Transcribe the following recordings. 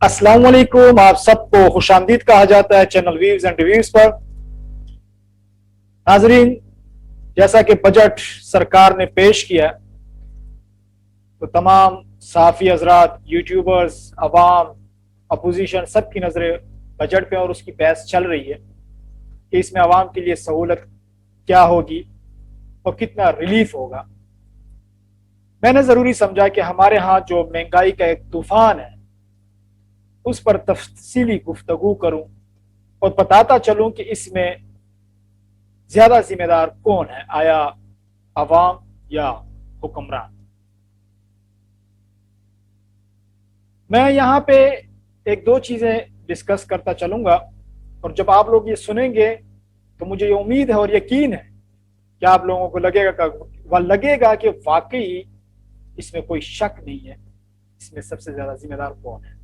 अस्सलाम वालेकुम। आप सबको खुशामदीद कहा जाता है चैनल व्यूज एंड रिव्यूज पर। नाजरीन, जैसा कि बजट सरकार ने पेश किया तो तमाम सहाफ़ी हजरात, यूट्यूबर्स, अवाम, अपोजिशन सबकी नजरें बजट पे और उसकी बहस चल रही है कि इसमें अवाम के लिए सहूलत क्या होगी और कितना रिलीफ होगा। मैंने जरूरी समझा कि हमारे यहाँ जो महंगाई का एक तूफान है उस पर तफसीली गुफ्तगू करूं और बताता चलूं कि इसमें ज्यादा जिम्मेदार कौन है, आया अवाम या हुक्मरान। मैं यहाँ पे एक दो चीजें डिस्कस करता चलूंगा और जब आप लोग ये सुनेंगे तो मुझे ये उम्मीद है और यकीन है कि आप लोगों को लगेगा कि वाकई इसमें कोई शक नहीं है, इसमें सबसे ज्यादा जिम्मेदार कौन है।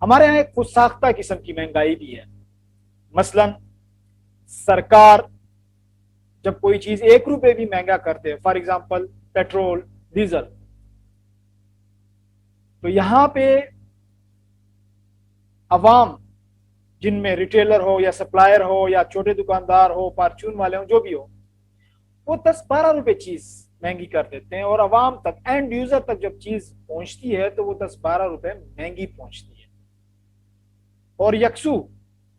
हमारे यहाँ एक खुद साख्ता किस्म की महंगाई भी है। मसलन सरकार जब कोई चीज 1 रुपए भी महंगा करते हैं, फॉर एग्जाम्पल पेट्रोल, डीजल, तो यहां पे अवाम, जिनमें रिटेलर हो या सप्लायर हो या छोटे दुकानदार हो, फार्चून वाले हो, जो भी हो, वो 10-12 रुपए चीज महंगी कर देते हैं और अवाम तक, एंड यूजर तक जब चीज पहुंचती है तो वो 10-12 रुपए महंगी पहुंचती है। और यकसू,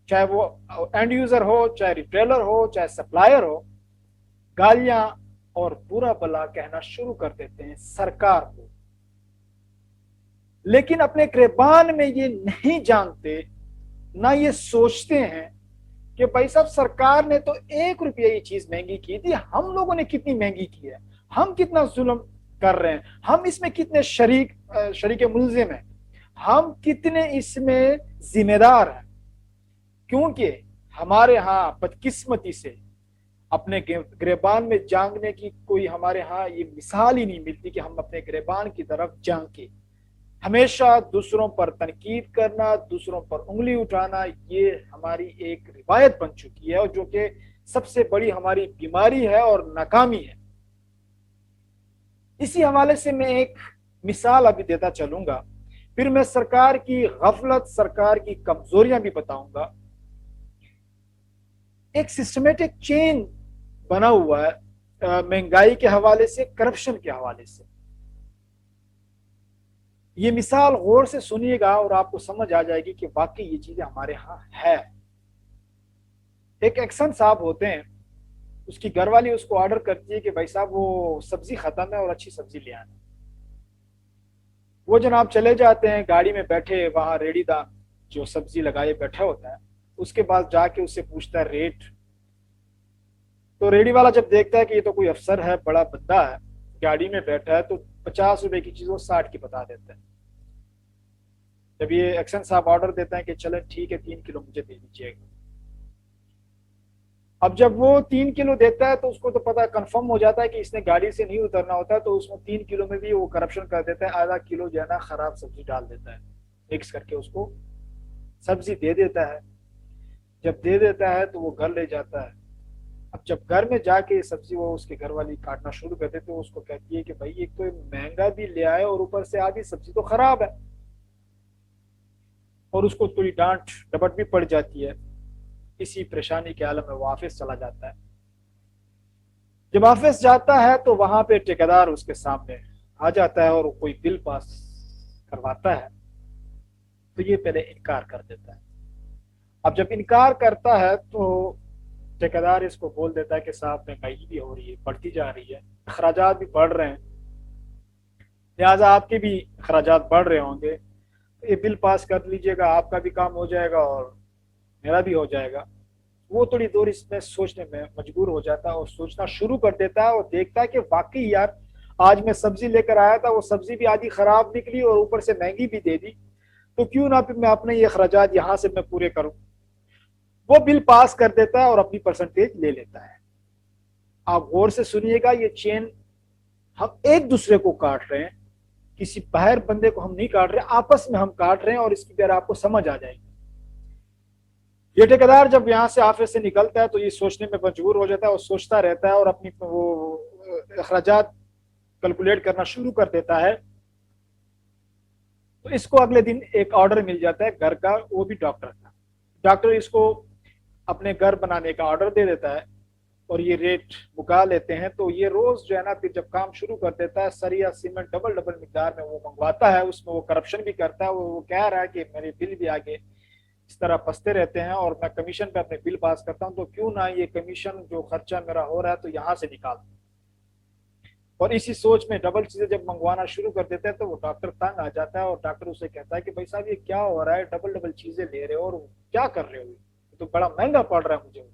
चाहे वो एंड यूजर हो, चाहे रिटेलर हो, चाहे सप्लायर हो, गालियां और बुरा भला कहना शुरू कर देते हैं सरकार को। लेकिन अपने गिरबान में ये नहीं जानते, ना ये सोचते हैं कि भाई साहब सरकार ने तो 1 रुपया ये चीज महंगी की थी, हम लोगों ने कितनी महंगी की है, हम कितना जुल्म कर रहे हैं, हम इसमें कितने शरीक मुलजिम हैं, हम कितने इसमें जिम्मेदार हैं। क्योंकि हमारे यहाँ बदकिस्मती से अपने गिरबान में जांगने की कोई हमारे यहाँ ये मिसाल ही नहीं मिलती कि हम अपने गिरबान की तरफ जांके। हमेशा दूसरों पर तनकीद करना, दूसरों पर उंगली उठाना, ये हमारी एक रिवायत बन चुकी है और जो कि सबसे बड़ी हमारी बीमारी है और नाकामी है। इसी हवाले से मैं एक मिसाल अभी देता चलूंगा, फिर मैं सरकार की गफलत, सरकार की कमजोरियां भी बताऊंगा। एक सिस्टमेटिक चेन बना हुआ है महंगाई के हवाले से, करप्शन के हवाले से। ये मिसाल गौर से सुनिएगा और आपको समझ आ जाएगी कि वाकई ये चीजें हमारे यहाँ है। एक एक्शन साहब होते हैं, उसकी घरवाली उसको ऑर्डर करती है कि भाई साहब वो सब्जी खत्म है और अच्छी सब्जी ले आना। वो जनाब चले जाते हैं, गाड़ी में बैठे, वहां रेड़ीदार जो सब्जी लगाए बैठा होता है, उसके पास जाके उससे पूछता है रेट। तो रेडी वाला जब देखता है कि ये तो कोई अफसर है, बड़ा बंदा है, गाड़ी में बैठा है, तो 50 रुपए की चीज वो 60 की बता देता है। जब ये एक्शन साहब ऑर्डर देता है कि चले ठीक है 3 किलो मुझे दे दीजिएगा, अब जब वो 3 किलो देता है तो उसको तो पता कंफर्म हो जाता है कि इसने गाड़ी से नहीं उतरना होता है, तो उसमें 3 किलो में भी वो करप्शन कर देता है, आधा किलो जो है ना खराब सब्जी डाल देता है, मिक्स करके उसको सब्जी दे देता है। जब दे देता है तो वो घर ले जाता है। अब जब घर में जाके ये सब्जी वो उसके घर वाली काटना शुरू कर देते, तो उसको कहती है कि भाई एक तो महंगा भी ले आए और ऊपर से आधी सब्जी तो खराब है, और उसको थोड़ी डांट डपट भी पड़ जाती है। इसी परेशानी के आलम में वो ऑफिस चला जाता है। जब ऑफिस जाता है तो वहां पे ठेकेदार उसके सामने आ जाता है और कोई बिल पास करवाता है, तो ये पहले इनकार कर देता है। अब जब इनकार करता है तो ठेकेदार इसको बोल देता है कि साहब महंगाई भी हो रही है, बढ़ती जा रही है, अखराजात भी बढ़ रहे हैं, लिहाजा आपके भी अखराजात बढ़ रहे होंगे, तो ये बिल पास कर लीजिएगा, आपका भी काम हो जाएगा और मेरा भी हो जाएगा। वो थोड़ी देर इसमें सोचने में मजबूर हो जाता है और सोचना शुरू कर देता है और देखता है कि वाकई यार आज मैं सब्जी लेकर आया था, वो सब्जी भी आधी खराब निकली और ऊपर से महंगी भी दे दी, तो क्यों ना मैं अपने ये अखराजात यहां से मैं पूरे करूं। वो बिल पास कर देता है और अपनी परसेंटेज ले लेता है। आप गौर से सुनिएगा, ये चेन हम एक दूसरे को काट रहे हैं, किसी बाहर बंदे को हम नहीं काट रहे, आपस में हम काट रहे हैं, और इसकी तरह आपको समझ आ जाएगी। ये ठेकेदार जब यहाँ से ऑफिस से निकलता है तो ये सोचने में मजबूर हो जाता है और सोचता रहता है और अपनी वो अखराजात कैलकुलेट करना शुरू कर देता है। तो इसको अगले दिन एक ऑर्डर मिल जाता है घर का, वो भी डॉक्टर का। डॉक्टर इसको अपने घर बनाने का ऑर्डर दे देता है और ये रेट मुका लेते हैं। तो ये रोज जो है ना, फिर जब काम शुरू कर देता है, सरिया सीमेंट डबल डबल मिकदार में वो मंगवाता है। उसमें वो करप्शन भी करता है। वो कह रहा है कि मेरे बिल भी आगे इस तरह फंसते रहते हैं और मैं कमीशन पे अपने बिल पास करता हूँ, तो क्यों ना ये कमीशन जो खर्चा मेरा हो रहा है तो यहाँ से निकाल दूं। और इसी सोच में डबल चीजें जब मंगवाना शुरू कर देते हैं तो वो डॉक्टर तंग आ जाता है और डॉक्टर उसे कहता है कि भाई साहब ये क्या हो रहा है, डबल डबल चीजें ले रहे हो और क्या कर रहे हो, ये तो बड़ा महंगा पड़ रहा है मुझे।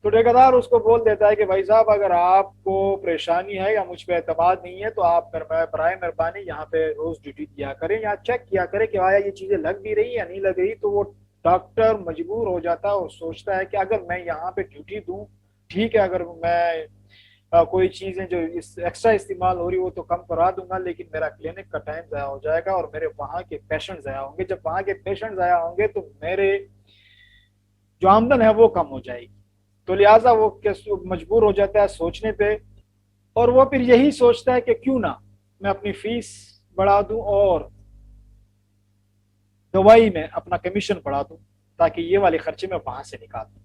तो ठेकेदार उसको बोल देता है कि भाई साहब अगर आपको परेशानी है या मुझ पर एतमाद नहीं है तो आप बराए मेहरबानी यहाँ पे रोज ड्यूटी दिया करें या चेक किया करें कि आया ये चीजें लग भी रही या नहीं लग रही। तो वो डॉक्टर मजबूर हो जाता है और सोचता है कि अगर मैं यहाँ पे ड्यूटी दूं, ठीक है, अगर मैं कोई चीजें जो इस एक्स्ट्रा इस्तेमाल हो रही वो तो कम करा दूंगा, लेकिन मेरा क्लिनिक का टाइम ज़ाया हो जाएगा और मेरे वहाँ के पेशेंट ज़ाया होंगे। जब वहाँ के पेशेंट ज़ाया होंगे तो मेरे जो आमदन है वो कम हो जाएगी। तो लिहाजा वो मजबूर हो जाता है सोचने पे, और वो फिर यही सोचता है कि क्यों ना मैं अपनी फीस बढ़ा दूं और दवाई में अपना कमीशन बढ़ा दूं, ताकि ये वाले खर्चे मैं वहां से निकाल दूं।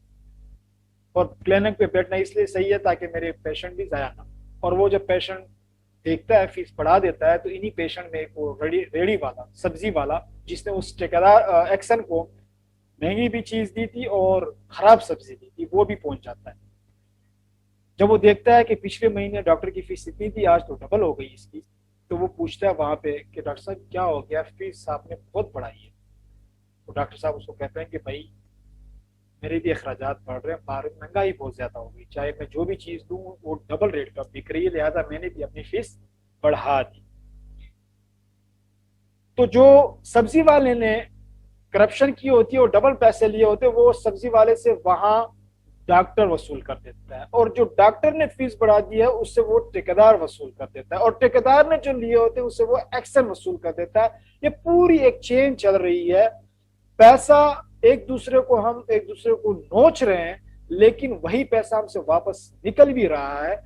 और क्लिनिक पे बैठना इसलिए सही है ताकि मेरे पेशेंट भी ज़ाया ना। और वो जब पेशेंट देखता है फीस बढ़ा देता है, तो इन्हीं पेशेंट में एक वो रेडी रेडी वाला, सब्जी वाला, जिसने उस ठेकेदार एक्सन को महंगी भी चीज दी थी और खराब सब्जी दी थी, वो भी पहुंच जाता है। जब वो देखता है कि पिछले महीने डॉक्टर की फीस इतनी थी, आज तो डबल हो गई इसकी, तो वो पूछता है वहां पे कि डॉक्टर साहब क्या हो गया, फीस आपने बहुत बढ़ाई है। तो डॉक्टर साहब उसको कहते हैं कि भाई मेरे भी अखराजात बढ़ रहे हैं, बाहर महंगाई बहुत ज्यादा हो गई, चाहे मैं जो भी चीज दूं वो डबल रेट का बिक रही है, लिहाजा मैंने भी अपनी फीस बढ़ा दी। तो जो सब्जी वाले ने करप्शन की होती है और डबल पैसे लिए होते हैं, वो सब्जी वाले से वहां डॉक्टर वसूल कर देता है, और जो डॉक्टर ने फीस बढ़ा दी है उससे वो ठेकेदार वसूल कर देता है, और ठेकेदार ने जो लिए होते हैं उससे वो एक्शन वसूल कर देता है। ये पूरी एक चेन चल रही है। पैसा हम एक दूसरे को नोच रहे हैं, लेकिन वही पैसा हमसे वापस निकल भी रहा है।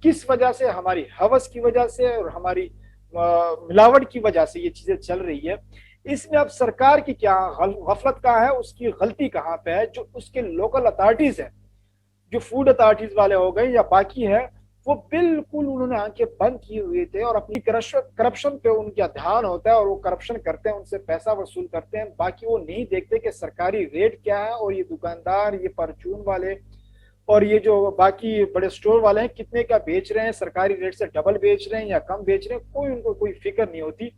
किस वजह से? हमारी हवस की वजह से और हमारी मिलावट की वजह से ये चीजें चल रही है। इसमें अब सरकार की क्या गफलत कहाँ है, उसकी गलती कहाँ पे है? जो उसके लोकल अथॉरिटीज है, जो फूड अथॉरिटीज वाले हो गए या बाकी है, वो बिल्कुल उन्होंने आंखें बंद किए हुए थे और अपनी करप्शन पे उनका ध्यान होता है और वो करप्शन करते हैं, उनसे पैसा वसूल करते हैं। बाकी वो नहीं देखते कि सरकारी रेट क्या है और ये दुकानदार, ये परचून वाले और ये जो बाकी बड़े स्टोर वाले हैं कितने का बेच रहे हैं, सरकारी रेट से डबल बेच रहे हैं या कम बेच रहे हैं, कोई उनको कोई फिक्र नहीं होती।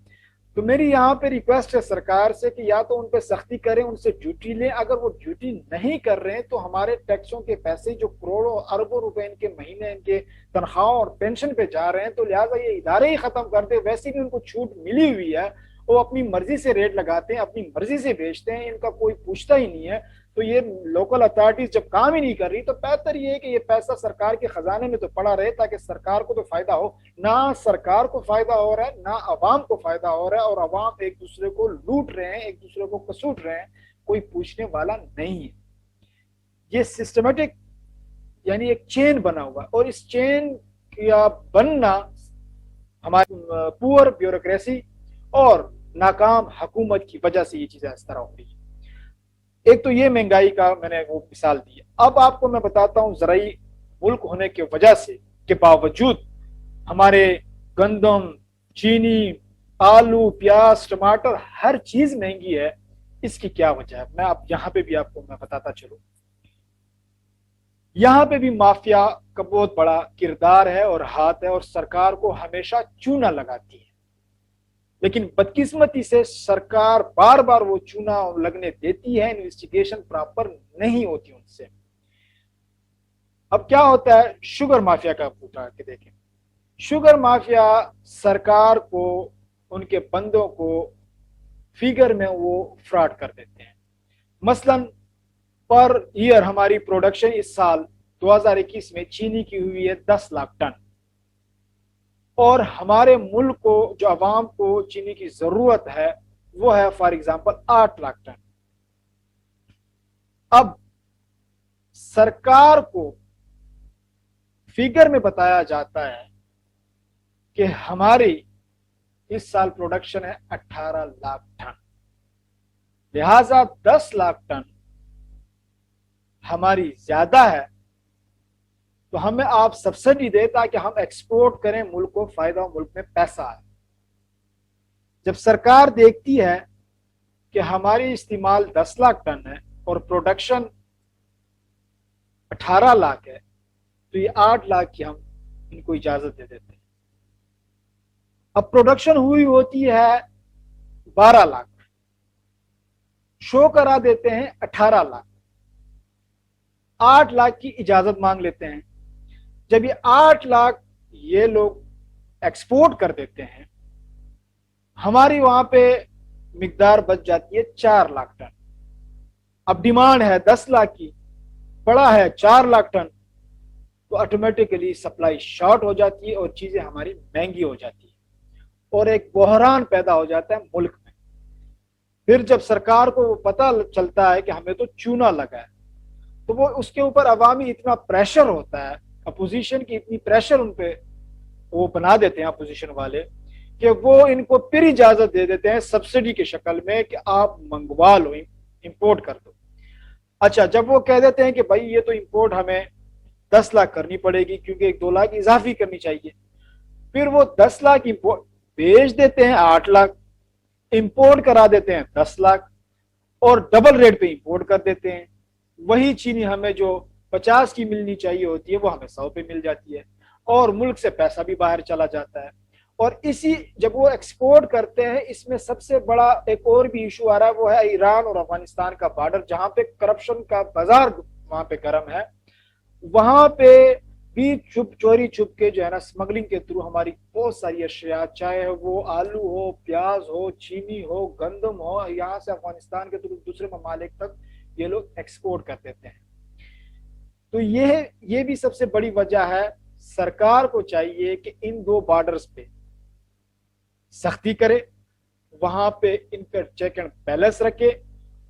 तो मेरी यहाँ पे रिक्वेस्ट है सरकार से कि या तो उन पे सख्ती करें, उनसे ड्यूटी लें। अगर वो ड्यूटी नहीं कर रहे हैं तो हमारे टैक्सों के पैसे जो करोड़ों अरबों रुपए इनके महीने इनके तनख्वाहों और पेंशन पे जा रहे हैं, तो लिहाजा ये इदारे ही खत्म कर दे। वैसे भी उनको छूट मिली हुई है, वो अपनी मर्जी से रेट लगाते हैं, अपनी मर्जी से बेचते हैं, इनका कोई पूछता ही नहीं है। तो ये लोकल अथॉरिटीज जब काम ही नहीं कर रही, तो बेहतर ये है कि ये पैसा सरकार के खजाने में तो पड़ा रहे, ताकि सरकार को तो फायदा हो। ना सरकार को फायदा हो रहा है, ना अवाम को फायदा हो रहा है, और अवाम एक दूसरे को लूट रहे हैं, एक दूसरे को कसूट रहे हैं, कोई पूछने वाला नहीं है। ये सिस्टमेटिक यानी एक चेन बना हुआ है, और इस चेन का बनना हमारी पुअर ब्यूरोक्रेसी और नाकाम हुकूमत की वजह से ये चीजें इस तरह हो रही है। एक तो ये महंगाई का मैंने वो मिसाल दी। अब आपको मैं बताता हूं, जराई मुल्क होने की वजह से के बावजूद हमारे गंदम, चीनी, आलू, प्याज, टमाटर, हर चीज महंगी है। इसकी क्या वजह है? मैं अब यहां पे भी आपको मैं बताता चलूं। यहां पे भी माफिया का बहुत बड़ा किरदार है और हाथ है, और सरकार को हमेशा चूना लगाती है। लेकिन बदकिस्मती से सरकार बार बार वो चूना लगने देती है, इन्वेस्टिगेशन प्रॉपर नहीं होती उनसे। अब क्या होता है, शुगर माफिया का पूछा के देखें। शुगर माफिया सरकार को, उनके बंदों को फिगर में वो फ्रॉड कर देते हैं। मसलन पर ईयर हमारी प्रोडक्शन इस साल 2021 में चीनी की हुई है 10 लाख टन, और हमारे मुल्क को, जो अवाम को चीनी की जरूरत है, वो है फॉर एग्जांपल 8 लाख टन। अब सरकार को फिगर में बताया जाता है कि हमारी इस साल प्रोडक्शन है 18 लाख टन, लिहाजा 10 लाख टन हमारी ज्यादा है, तो हमें आप सब्सिडी दे ताकि हम एक्सपोर्ट करें, मुल्क को फायदा हो, मुल्क में पैसा आए। जब सरकार देखती है कि हमारी इस्तेमाल 10 लाख टन है और प्रोडक्शन 18 लाख है, तो ये 8 लाख की हम इनको इजाजत दे देते हैं। अब प्रोडक्शन हुई होती है 12 लाख, शो करा देते हैं 18 लाख, 8 लाख की इजाजत मांग लेते हैं। जब ये 8 लाख ये लोग एक्सपोर्ट कर देते हैं, हमारी वहां पे मिकदार बच जाती है 4 लाख टन। अब डिमांड है 10 लाख की, पड़ा है 4 लाख टन, तो ऑटोमेटिकली सप्लाई शॉर्ट हो जाती है और चीजें हमारी महंगी हो जाती है और एक बहरान पैदा हो जाता है मुल्क में। फिर जब सरकार को वो पता चलता है कि हमें तो चूना लगा है, तो वो उसके ऊपर अवामी इतना प्रेशर होता है, अपोजिशन की इतनी प्रेशर उन पे वो बना देते हैं अपोजिशन वाले, कि वो इनको फिर इजाजत दे देते हैं सब्सिडी की शक्ल में कि आप मंगवा लो, इंपोर्ट कर दो। अच्छा, जब वो कह देते हैं कि भाई ये तो इंपोर्ट हमें 10 लाख करनी पड़ेगी क्योंकि 1-2 लाख इजाफी करनी चाहिए, फिर वो 10 लाख इंपोर्ट बेच देते हैं 8 लाख, इंपोर्ट करा देते हैं 10 लाख और डबल रेट पे इंपोर्ट कर देते हैं। वही चीनी हमें जो 50 की मिलनी चाहिए होती है वो हमें 100 पे मिल जाती है और मुल्क से पैसा भी बाहर चला जाता है। और इसी जब वो एक्सपोर्ट करते हैं, इसमें सबसे बड़ा एक और भी इशू आ रहा है, वो है ईरान और अफगानिस्तान का बॉर्डर, जहां पे करप्शन का बाजार वहां पे गर्म है। वहां पे भी चोरी छुप के जो है ना, स्मगलिंग के थ्रू हमारी बहुत सारी अशिया, चाहे वो आलू हो, प्याज हो, चीनी हो, गंदम हो, यहाँ से अफगानिस्तान के थ्रू दूसरे ममालिक तक ये लोग एक्सपोर्ट कर देते हैं। तो ये भी सबसे बड़ी वजह है। सरकार को चाहिए कि इन 2 बॉर्डर्स पे सख्ती करे, वहां पे इन पर चेक एंड बैलेंस रखे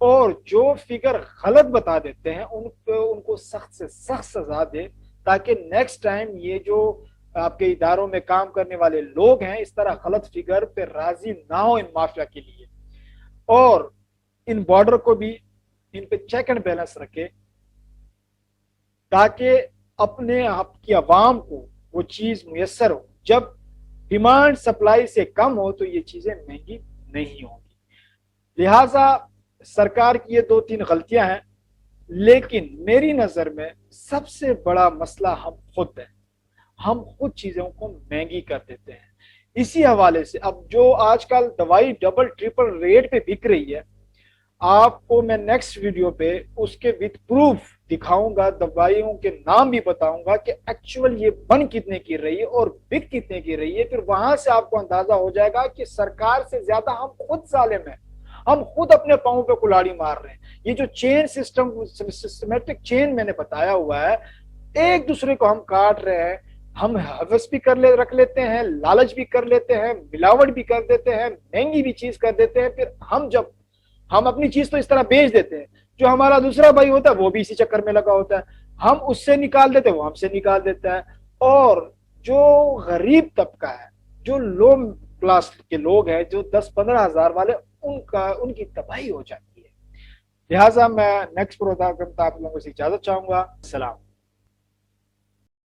और जो फिगर गलत बता देते हैं उनको सख्त से सख्त सजा दे, ताकि नेक्स्ट टाइम ये जो आपके इदारों में काम करने वाले लोग हैं इस तरह गलत फिगर पे राजी ना हो इन माफिया के लिए, और इन बॉर्डर को भी इन पे चेक एंड बैलेंस रखे, ताकि अपने आपकी आवाम को वो चीज मुयसर हो। जब डिमांड सप्लाई से कम हो तो ये चीजें महंगी नहीं होंगी। लिहाजा सरकार की ये 2-3 गलतियां हैं, लेकिन मेरी नजर में सबसे बड़ा मसला हम खुद हैं। हम खुद चीजों को महंगी कर देते हैं। इसी हवाले से अब जो आजकल दवाई डबल ट्रिपल रेट पे बिक रही है, आपको मैं नेक्स्ट वीडियो पे उसके विद प्रूफ दिखाऊंगा, दवाइयों के नाम भी बताऊंगा कि एक्चुअल ये बन कितने की रही है और बिक कितने की रही है। फिर वहां से आपको अंदाजा हो जाएगा कि सरकार से ज्यादा हम खुद जालिम हैं, हम खुद अपने पांव पे कुल्हाड़ी मार रहे हैं। ये जो चेन सिस्टम, सिस्टमेटिक चेन मैंने बताया हुआ है, एक दूसरे को हम काट रहे हैं। हम हवस भी रख लेते हैं, लालच भी कर लेते हैं, मिलावट भी कर देते हैं, महंगी भी चीज कर देते हैं। फिर हम अपनी चीज तो इस तरह बेच देते हैं, जो हमारा दूसरा भाई होता है वो भी इसी चक्कर में लगा होता है, हम उससे निकाल देते हैं, वो हमसे निकाल देता है। और जो गरीब तबका है, जो लो क्लास के लोग हैं, जो 10-15 हजार वाले, उनकी तबाही हो जाती है। लिहाजा मैं नेक्स्ट प्रोग्राम आप लोगों से इजाजत चाहूंगा। सलाम।